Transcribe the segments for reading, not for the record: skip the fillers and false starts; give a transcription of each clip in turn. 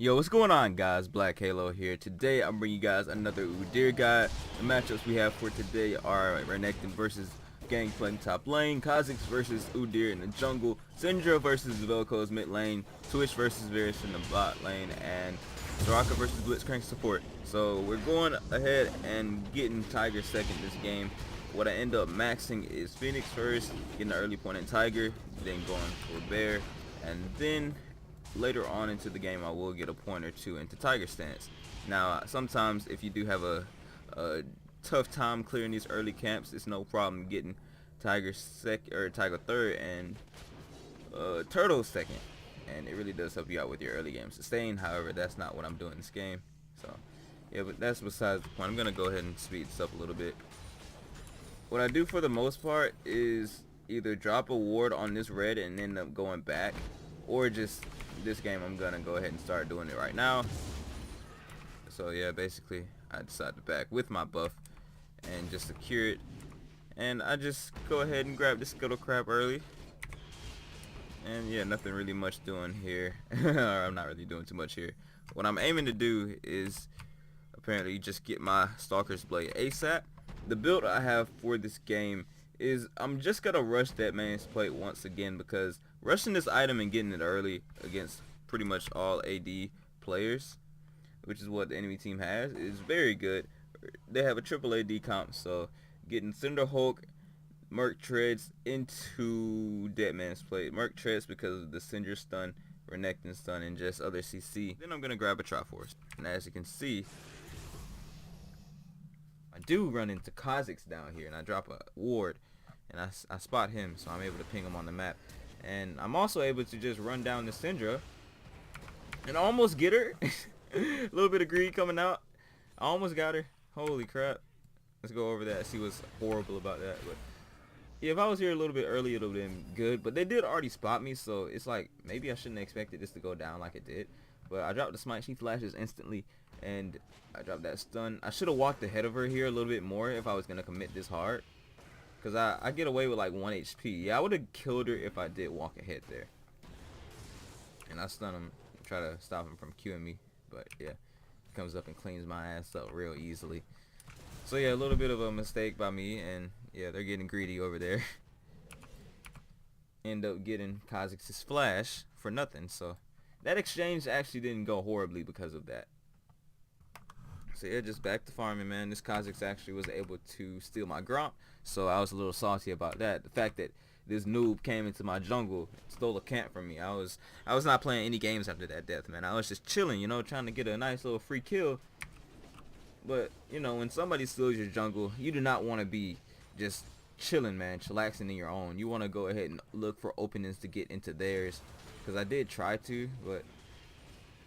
Yo, what's going on, guys? Black Halo here. Today I'm bringing you guys another Udyr guide. The matchups we have for today are Renekton versus Gangplank top lane, Kha'Zix versus Udyr in the jungle, Syndra versus Vel'Koz mid lane, Twitch versus Varus in the bot lane, and Soraka versus Blitzcrank support. So we're going ahead and getting Tiger second this game. What I end up maxing is Phoenix first, getting the early point in Tiger, then going for Bear, and then later on into the game I will get a point or two into Tiger stance. Now sometimes if you do have a tough time clearing these early camps, it's no problem getting Tiger Tiger third and Turtle second, and it really does help you out with your early game sustain. However, that's not what I'm doing in this game, so yeah, but that's besides the point. I'm gonna go ahead and speed this up a little bit. What I do for the most part is either drop a ward on this red and end up going back, or just this game I'm gonna go ahead and start doing it right now. So yeah, basically I decide to back with my buff and just secure it, and I just go ahead and grab this Scuttle Crab early, and yeah, nothing really much doing here. Or I'm not really doing too much here. What I'm aiming to do is apparently just get my Stalker's Blade ASAP. The build I have for this game is I'm just gonna rush that man's plate once again, because rushing this item and getting it early against pretty much all AD players, which is what the enemy team has, is very good. They have a triple AD comp, so getting Cinder Hulk, Merc Treads into Deadman's plate. Merc Treads because of the Cinder stun, Renekton stun, and just other CC. Then I'm gonna grab a Triforce, and as you can see, I do run into Kha'Zix down here, and I drop a ward, and I spot him, so I'm able to ping him on the map. And I'm also able to just run down the Syndra and almost get her. A little bit of greed coming out. I almost got her. Holy crap. Let's go over that, see what's horrible about that. But yeah, if I was here a little bit early, it would have been good. But they did already spot me, so it's like maybe I shouldn't have expected this to go down like it did. But I dropped the smite. She flashes instantly, and I dropped that stun. I should have walked ahead of her here a little bit more if I was going to commit this hard, because I get away with like 1 HP. Yeah, I would have killed her if I did walk ahead there. And I stun him, try to stop him from queuing me. But yeah, he comes up and cleans my ass up real easily. So yeah, a little bit of a mistake by me, and yeah, they're getting greedy over there. End up getting Kha'Zix's flash for nothing. So that exchange actually didn't go horribly because of that. So yeah, just back to farming, man. This Kha'Zix actually was able to steal my Gromp, so I was a little salty about that. The fact that this noob came into my jungle, stole a camp from me. I was not playing any games after that death, man. I was just chilling, you know, trying to get a nice little free kill. But you know, when somebody steals your jungle, you do not want to be just chilling, man, chillaxing in your own. You want to go ahead and look for openings to get into theirs, because I did try to, but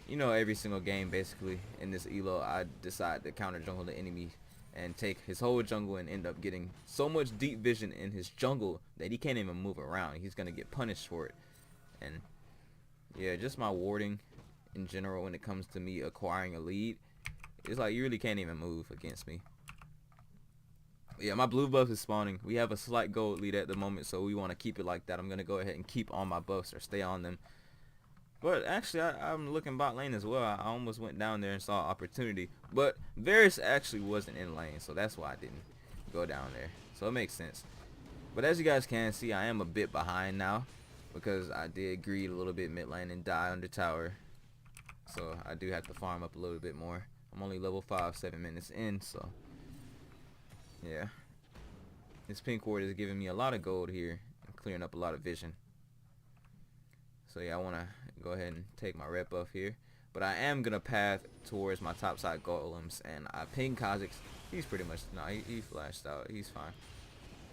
you know, every single game basically in this elo I decide to counter jungle the enemy and take his whole jungle and end up getting so much deep vision in his jungle that he can't even move around. He's gonna get punished for it. And yeah, just my warding in general when it comes to me acquiring a lead, it's like you really can't even move against me. Yeah, my blue buff is spawning. We have a slight gold lead at the moment, so we want to keep it like that. I'm gonna go ahead and keep on my buffs or stay on them. But actually, I'm looking bot lane as well. I almost went down there and saw an opportunity. But Varus actually wasn't in lane, so that's why I didn't go down there. So it makes sense. But as you guys can see, I am a bit behind now, because I did greed a little bit mid lane and die under tower. So I do have to farm up a little bit more. I'm only level 5, 7 minutes in, so yeah. This pink ward is giving me a lot of gold here and clearing up a lot of vision. So yeah, I want to go ahead and take my red buff here. But I am going to path towards my topside golems. And I ping Kha'Zix. He's pretty much, no, he flashed out. He's fine.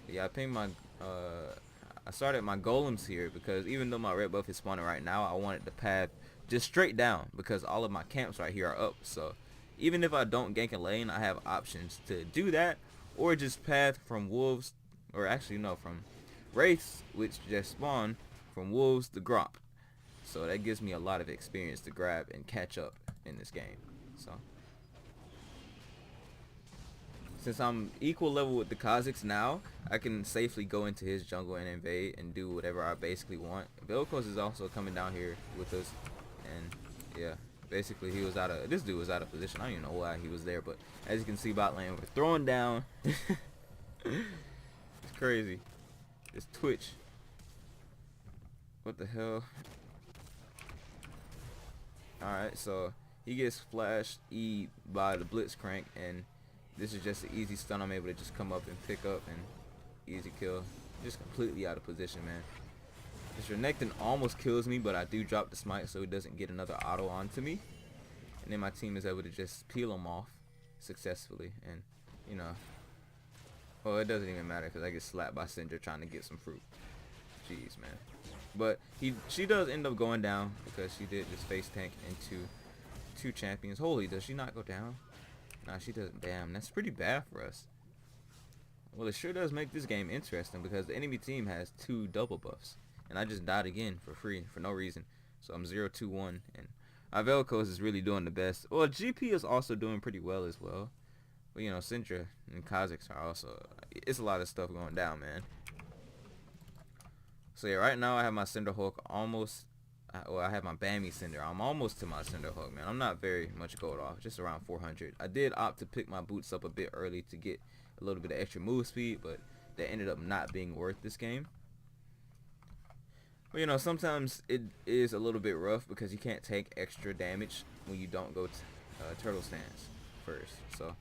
Yeah, I pinged my, I started my golems here because even though my red buff is spawning right now, I wanted to path just straight down because all of my camps right here are up. So even if I don't gank a lane, I have options to do that. Or just path from wolves, or actually no, from wraiths, which just spawn from wolves to Gromp. So that gives me a lot of experience to grab and catch up in this game. So since I'm equal level with the Kha'Zix now, I can safely go into his jungle and invade and do whatever I basically want. Vel'Koz is also coming down here with us, and yeah, Basically, he was out of, this dude was out of position. I don't even know why he was there, but as you can see, bot lane, we're throwing down. It's crazy. It's Twitch. What the hell? Alright, so he gets flashed E by the Blitzcrank, and this is just an easy stun. I'm able to just come up and pick up and easy kill. Just completely out of position, man. This Renekton almost kills me, but I do drop the smite so he doesn't get another auto onto me. And then my team is able to just peel him off successfully. And, you know, well, it doesn't even matter because I get slapped by Syndra trying to get some fruit. Jeez, man. But she does end up going down because she did just face tank into 2 champions. Holy, does she not go down? Nah, she doesn't. Damn, that's pretty bad for us. Well, it sure does make this game interesting because the enemy team has 2 double buffs. And I just died again for free, for no reason. So I'm 0-2-1. And our Vel'Koz is really doing the best. Well, GP is also doing pretty well as well. But, you know, Syndra and Kha'Zix are also... It's a lot of stuff going down, man. So, yeah, right now I have my Cinderhawk almost... Well, I have my Bammy Cinder. I'm almost to my Cinderhawk, man. I'm not very much gold off. Just around 400. I did opt to pick my boots up a bit early to get a little bit of extra move speed. But that ended up not being worth this game. But, you know, sometimes it is a little bit rough because you can't take extra damage when you don't go turtle stance first. So,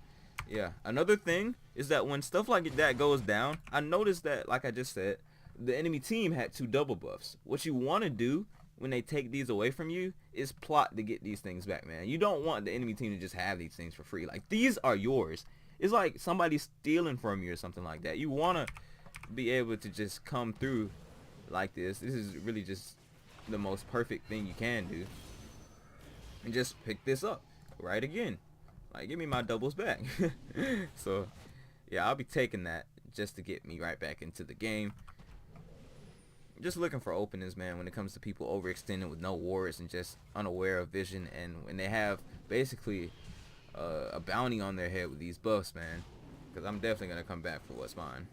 yeah. Another thing is that when stuff like that goes down, I noticed that, like I just said, the enemy team had 2 double buffs. What you want to do when they take these away from you is plot to get these things back, man. You don't want the enemy team to just have these things for free. Like, these are yours. It's like somebody stealing from you or something like that. You want to be able to just come through like this. This is really just the most perfect thing you can do, and just pick this up right again. Like, give me my doubles back. So yeah, I'll be taking that just to get me right back into the game. Just looking for openings, man, when it comes to people overextending with no wards and just unaware of vision, and when they have basically a bounty on their head with these buffs, man, because I'm definitely gonna come back for what's mine.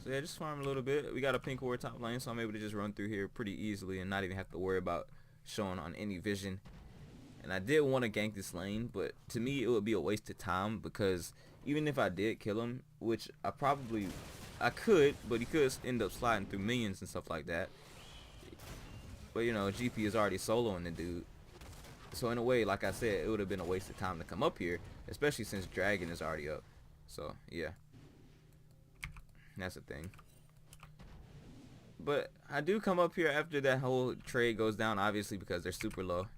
So yeah, just farm a little bit. We got a pink ward top lane, so I'm able to just run through here pretty easily and not even have to worry about showing on any vision. And I did want to gank this lane, but to me it would be a waste of time because even if I did kill him, which I could, but he could end up sliding through minions and stuff like that. But, you know, GP is already soloing the dude. So in a way, like I said, it would have been a waste of time to come up here, especially since Dragon is already up. So yeah. That's the thing. But I do come up here after that whole trade goes down, obviously, because they're super low.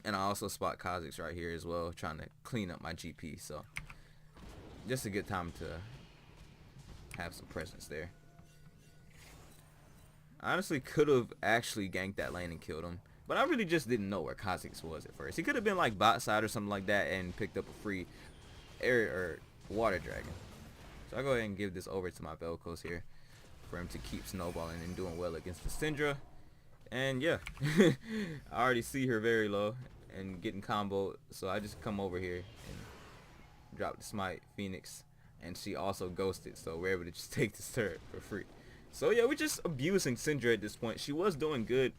And I also spot Kha'Zix right here as well, trying to clean up my GP. So just a good time to have some presence there. I honestly could have actually ganked that lane and killed him, but I really just didn't know where Kha'Zix was at first. He could have been like bot side or something like that and picked up a free air or water dragon. So I'll go ahead and give this over to my Vel'Koz here for him to keep snowballing and doing well against the Syndra. And yeah, I already see her very low and getting comboed, so I just come over here and drop the smite Phoenix, and she also ghosted, so we're able to just take this turret for free. So yeah, we're just abusing Syndra at this point. She was doing good,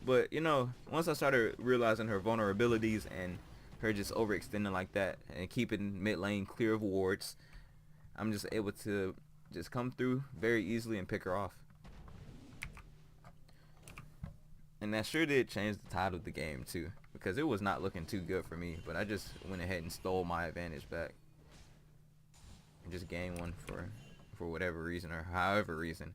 but you know, once I started realizing her vulnerabilities and her just overextending like that and keeping mid lane clear of wards, I'm just able to just come through very easily and pick her off. And that sure did change the tide of the game too, because it was not looking too good for me, but I just went ahead and stole my advantage back and just gained one for whatever reason or however reason.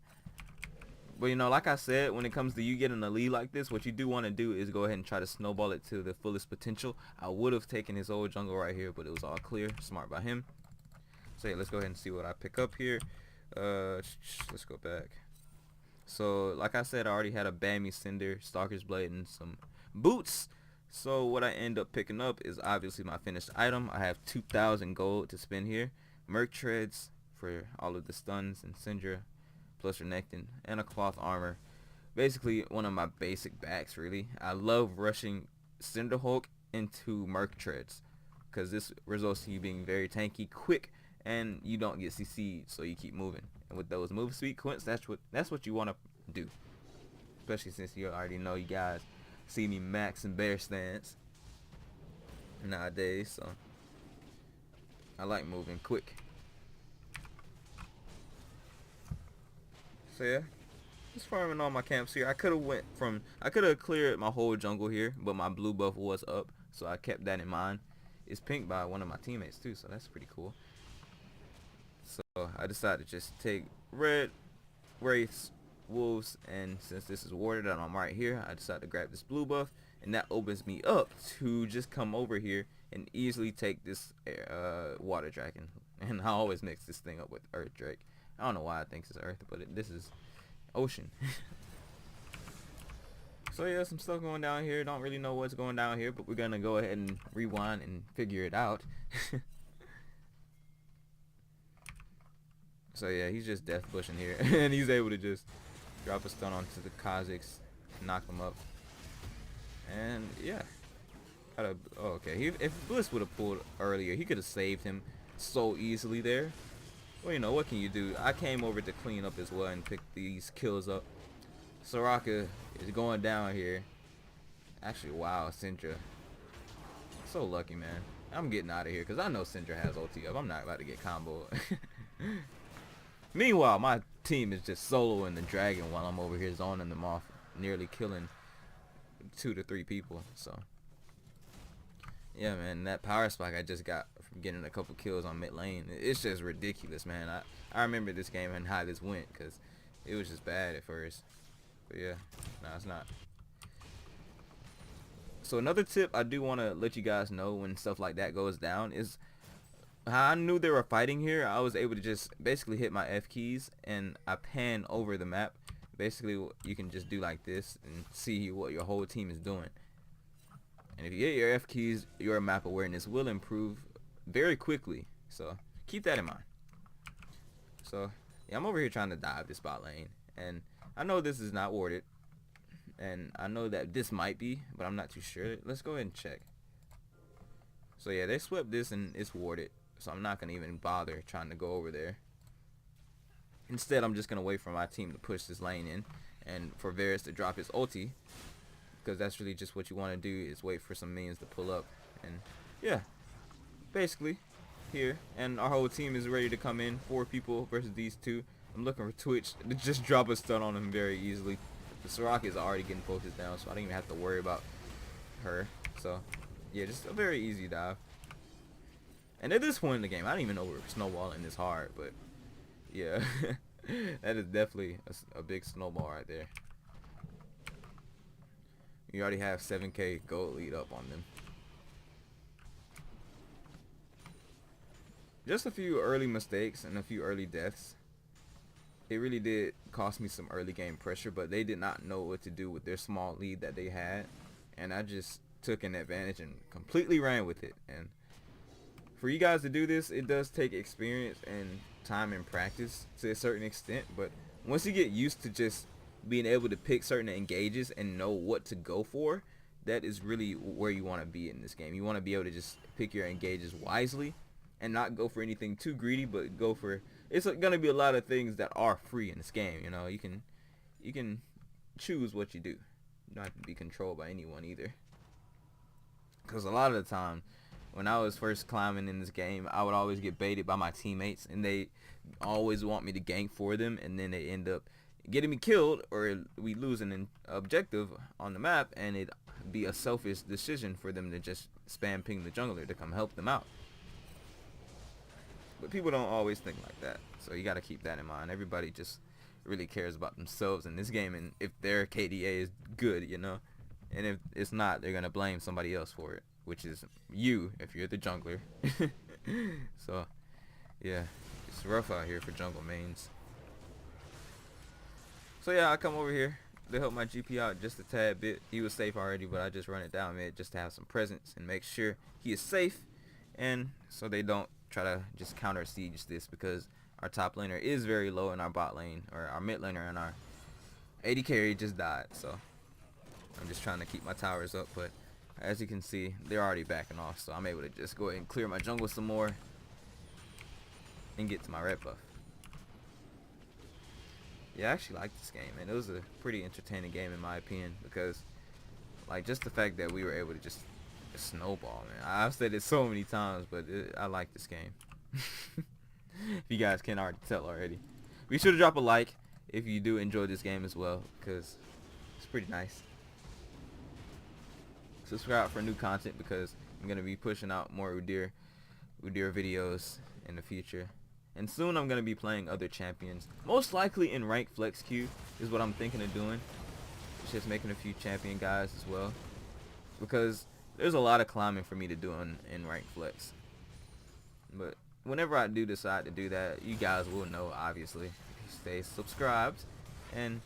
But you know, like I said, when it comes to you getting a lead like this, what you do want to do is go ahead and try to snowball it to the fullest potential. I would have taken his old jungle right here, but it was all clear. Smart by him. So yeah, let's go ahead and see what I pick up here. Let's go back. So like I said, I already had a Bammy Cinder, Stalker's Blade, and some boots. So what I end up picking up is obviously my finished item. I have 2,000 gold to spend here. Merc Treads for all of the stuns and Syndra, plus Renekton, and a cloth armor. Basically one of my basic backs, really. I love rushing Cinderhawk into Merc Treads because this results in you being very tanky, quick, and you don't get CC'd, so you keep moving. And with those move sequence, that's what you want to do. Especially since you already know you guys see me max and bear stance nowadays, so I like moving quick. So yeah, just farming all my camps here. I could have cleared my whole jungle here, but my blue buff was up, so I kept that in mind. It's pink by one of my teammates too, so that's pretty cool. So I decided to just take red, wraiths, wolves, and since this is warded and I'm right here, I decided to grab this blue buff, and that opens me up to just come over here and easily take this water dragon. And I always mix this thing up with earth drake. I don't know why I think it's earth, but this is ocean. So yeah, some stuff going down here. Don't really know what's going down here, but we're gonna go ahead and rewind and figure it out. So yeah, he's just death bushing here, and he's able to just drop a stun onto the Kazakhs, knock them up, and yeah. Oh, okay. If Bliss would have pulled earlier, he could have saved him so easily there. Well, you know, what can you do? I came over to clean up as well and pick these kills up. Soraka is going down here. Actually, wow, Syndra. So lucky, man. I'm getting out of here because I know Syndra has ulti up. I'm not about to get comboed. Meanwhile, my team is just soloing the dragon while I'm over here zoning them off, nearly killing 2 to 3 people. So yeah, man, that power spike I just got from getting a couple kills on mid lane, it's just ridiculous, man. I remember this game and how this went because it was just bad at first. But yeah, no, it's not. So another tip I do want to let you guys know when stuff like that goes down is how I knew they were fighting here. I was able to just basically hit my F keys and I pan over the map. Basically, you can just do like this and see what your whole team is doing. And if you get your F keys, your map awareness will improve very quickly. So keep that in mind. So yeah, I'm over here trying to dive this bot lane, and I know this is not warded, and I know that this might be, but I'm not too sure. Let's go ahead and check. So yeah, they swept this and it's warded, so I'm not gonna even bother trying to go over there. Instead, I'm just gonna wait for my team to push this lane in, and for Varus to drop his ulti, because that's really just what you want to do, is wait for some minions to pull up. And yeah, basically here, and our whole team is ready to come in. 4 people versus these 2. I'm looking for Twitch to just drop a stun on him very easily. The Soraka is already getting focused down, so I don't even have to worry about her. So yeah, just a very easy dive. And at this point in the game, I don't even know we're snowballing this hard, but yeah, that is definitely a big snowball right there. You already have 7k gold lead up on them. Just a few early mistakes and a few early deaths. It really did cost me some early game pressure, but they did not know what to do with their small lead that they had, and I just took an advantage and completely ran with it. And for you guys to do this, it does take experience and time and practice to a certain extent, but once you get used to just being able to pick certain engages and know what to go for, that is really where you want to be in this game. You want to be able to just pick your engages wisely and not go for anything too greedy, but go for, it's gonna be a lot of things that are free in this game. You know, you can choose what you do. You don't have to be controlled by anyone either, because a lot of the time when I was first climbing in this game, I would always get baited by my teammates, and they always want me to gank for them, and then they end up getting me killed, or we lose an objective on the map, and it'd be a selfish decision for them to just spam ping the jungler to come help them out. But people don't always think like that, so you got to keep that in mind. Everybody just really cares about themselves in this game, and if their KDA is good, you know, and if it's not, they're gonna blame somebody else for it, which is you if you're the jungler. So yeah, it's rough out here for jungle mains. So yeah, I come over here to help my GP out just a tad bit. He was safe already, but I just run it down mid just to have some presence and make sure he is safe, and so they don't try to just counter siege this, because our top laner is very low in our bot lane, or our mid laner, and our AD carry just died. So I'm just trying to keep my towers up, but as you can see, they're already backing off, so I'm able to just go ahead and clear my jungle some more and get to my red buff. Yeah, I actually like this game, and it was a pretty entertaining game in my opinion because, like, just the fact that we were able to just snowball, man. I've said it so many times, but I like this game. If you guys can't already tell already, be sure to drop a like if you do enjoy this game as well, because it's pretty nice. Subscribe for new content because I'm gonna be pushing out more Udyr videos in the future. And soon I'm gonna be playing other champions. Most likely in rank flex queue is what I'm thinking of doing. It's just making a few champion guys as well, because there's a lot of climbing for me to do in rank flex. But whenever I do decide to do that, you guys will know, obviously, if you stay subscribed, and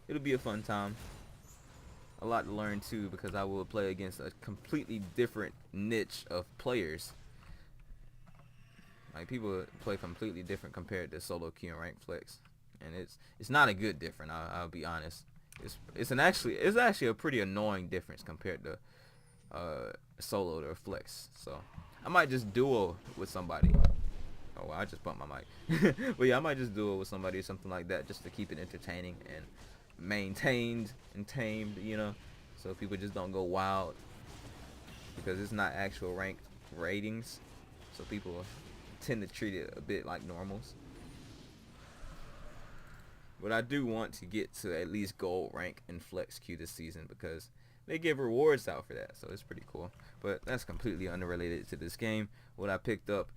it'll be a fun time. A lot to learn too, because I will play against a completely different niche of players. Like, people play completely different compared to solo queue and rank flex, and it's not a good difference. I'll be honest. It's actually a pretty annoying difference compared to solo or flex. So I might just duo with somebody. Oh, I just bumped my mic. But yeah, I might just duo with somebody or something like that, just to keep it entertaining and maintained and tamed, you know, so people just don't go wild, because it's not actual ranked ratings, so people tend to treat it a bit like normals. But I do want to get to at least gold rank in flex queue this season, because they give rewards out for that, so it's pretty cool. But that's completely unrelated to this game. What I picked up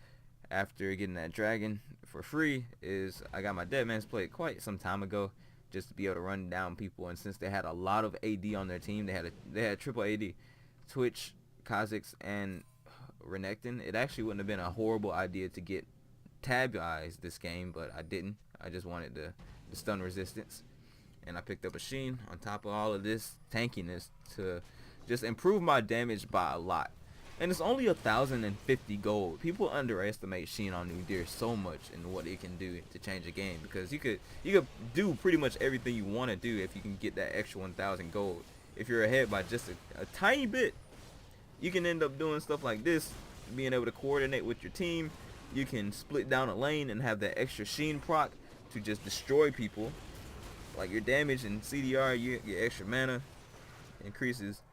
after getting that dragon for free is I got my Dead Man's Plate quite some time ago, just to be able to run down people. And since they had a lot of AD on their team, they had triple AD, Twitch, Kha'Zix, and Renekton. It actually wouldn't have been a horrible idea to get Tab Eyes this game, but I didn't. I just wanted the stun resistance, and I picked up a Sheen on top of all of this tankiness to just improve my damage by a lot. And it's only 1,050 gold. People underestimate Sheen on Udyr so much and what it can do to change a game, because you could do pretty much everything you want to do if you can get that extra 1,000 gold. If you're ahead by just a tiny bit, you can end up doing stuff like this, being able to coordinate with your team. You can split down a lane and have that extra Sheen proc to just destroy people. Like, your damage and CDR, your extra mana increases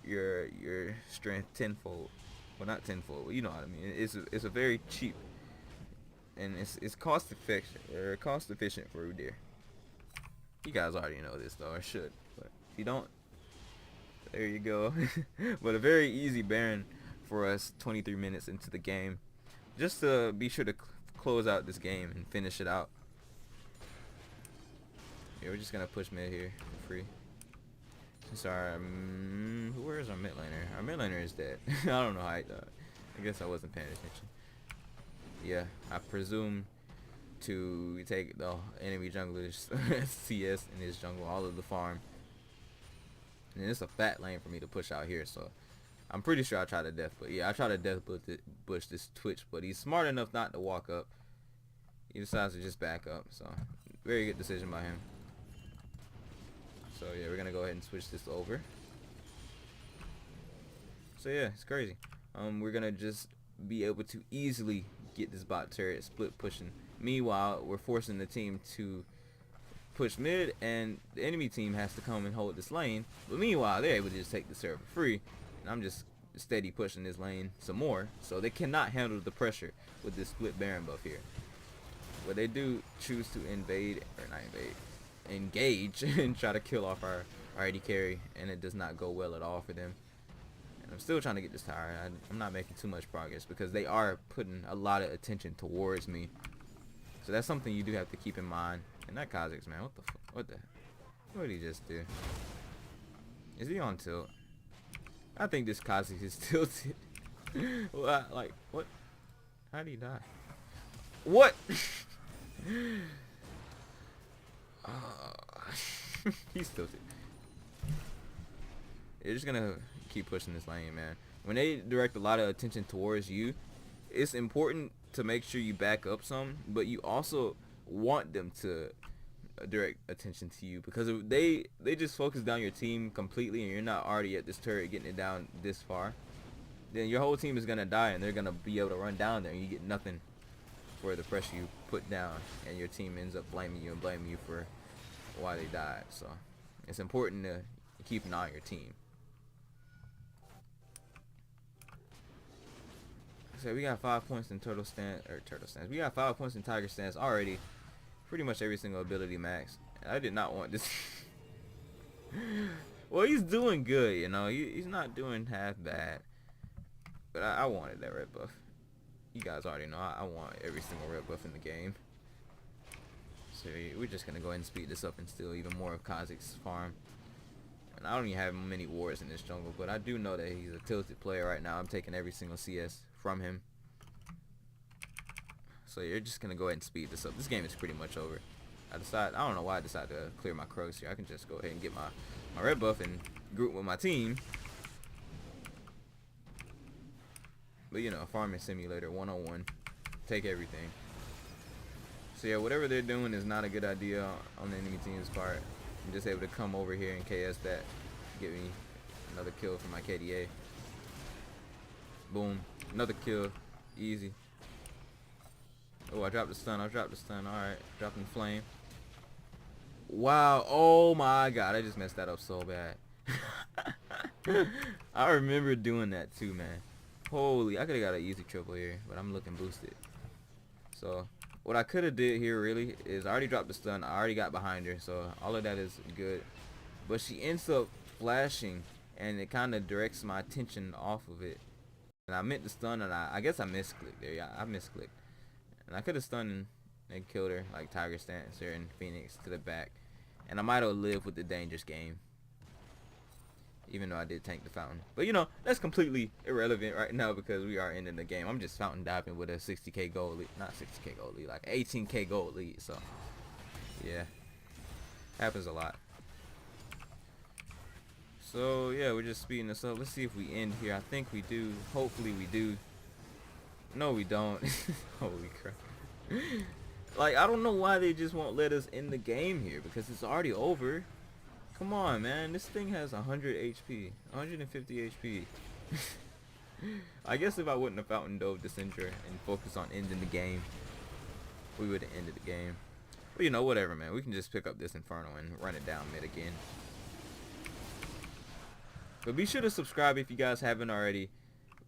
your strength tenfold. Well, not tenfold, but you know what I mean. It's a very cheap, and it's cost efficient for Udyr. You guys already know this though, or should, but if you don't, there you go. But a very easy Baron for us 23 minutes into the game, just to be sure to close out this game and finish it out. Yeah, we're just gonna push mid here for free. Sorry, where is our mid laner? Our mid laner is dead. I don't know how I died. I guess I wasn't paying attention. Yeah, I presume to take the enemy jungler's CS in his jungle, all of the farm. And it's a fat lane for me to push out here, so I'm pretty sure I tried to death. But yeah, I tried to death bush this Twitch, but he's smart enough not to walk up. He decides to just back up, so very good decision by him. So yeah, we're gonna go ahead and switch this over. So yeah, it's crazy. We're gonna just be able to easily get this bot turret split pushing. Meanwhile, we're forcing the team to push mid, and the enemy team has to come and hold this lane. But meanwhile, they're able to just take the server free, and I'm just steady pushing this lane some more. So they cannot handle the pressure with this split Baron buff here. But they do choose to invade, or not invade, engage and try to kill off our AD carry, and it does not go well at all for them. And I'm still trying to get this tower. I'm not making too much progress because they are putting a lot of attention towards me. So that's something you do have to keep in mind. And that Kha'Zix, man, what did he just do? Is he on tilt? I think this Kha'Zix is tilted. Well, like, what? How did he die? What? He's tilted. They're just gonna keep pushing this lane, man. When they direct a lot of attention towards you, it's important to make sure you back up some, but you also want them to direct attention to you, because if they just focus down your team completely and you're not already at this turret getting it down this far, then your whole team is gonna die and they're gonna be able to run down there and you get nothing. for the pressure you put down, and your team ends up blaming you for why they died. So it's important to keep an eye on your team. So we got 5 points in turtle stance. We got 5 points in tiger stance already. Pretty much every single ability max. I did not want this. Well, he's doing good, you know. He's not doing half bad. But I wanted that red buff. You guys already know I want every single red buff in the game. So we're just gonna go ahead and speed this up and steal even more of Kha'Zix's farm. And I don't even have many wards in this jungle, but I do know that he's a tilted player right now. I'm taking every single CS from him. So you're just gonna go ahead and speed this up. This game is pretty much over. I don't know why I decided to clear my crows here. I can just go ahead and get my red buff and group with my team. But you know, farming simulator 101. Take everything. So yeah, whatever they're doing is not a good idea on the enemy team's part. I'm just able to come over here and KS that. Get me another kill for my KDA. Boom. Another kill. Easy. Oh, I dropped the stun. Alright. Dropping the flame. Wow. Oh my god. I just messed that up so bad. I remember doing that too, man. Holy. I could have got an easy triple here, but I'm looking boosted. So, what I could have did here really is I already dropped the stun. I already got behind her. So, all of that is good. But she ends up flashing, and it kind of directs my attention off of it. And I meant to stun, and I guess I misclicked there. Yeah, I misclicked. And I could have stunned and killed her like Tiger Stance here in Phoenix to the back. And I might have lived with the dangerous game. Even though I did tank the fountain. But you know, that's completely irrelevant right now because we are ending the game. I'm just fountain diving with a 60k gold lead. Not 60k gold lead, like 18k gold lead. So, yeah. Happens a lot. So, yeah, we're just speeding this up. Let's see if we end here. I think we do. Hopefully we do. No, we don't. Holy crap. Like, I don't know why they just won't let us end the game here because it's already over. Come on, man. This thing has 100 HP. 150 HP. I guess if I wouldn't have fountain dove the Syndra and focused on ending the game, we would have ended the game. But, you know, whatever, man. We can just pick up this Inferno and run it down mid again. But be sure to subscribe if you guys haven't already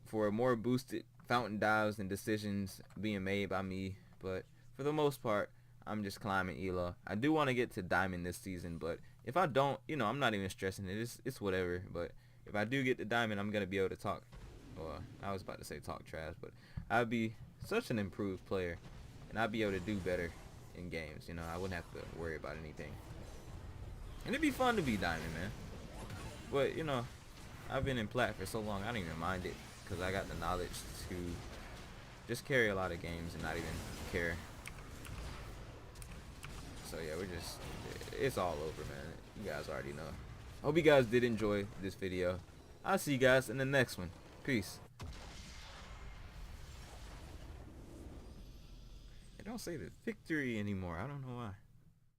for more boosted fountain dives and decisions being made by me. But for the most part, I'm just climbing Elo. I do want to get to Diamond this season, but if I don't, you know, I'm not even stressing it. It's whatever. But if I do get to Diamond, I'm going to be able to talk. Well, I was about to say talk trash, but I'd be such an improved player. And I'd be able to do better in games. You know, I wouldn't have to worry about anything. And it'd be fun to be Diamond, man. But, you know, I've been in Plat for so long, I don't even mind it. Because I got the knowledge to just carry a lot of games and not even care. So yeah, it's all over, man. You guys already know. Hope you guys did enjoy this video. I'll see you guys in the next one. Peace. It don't say the victory anymore. I don't know why.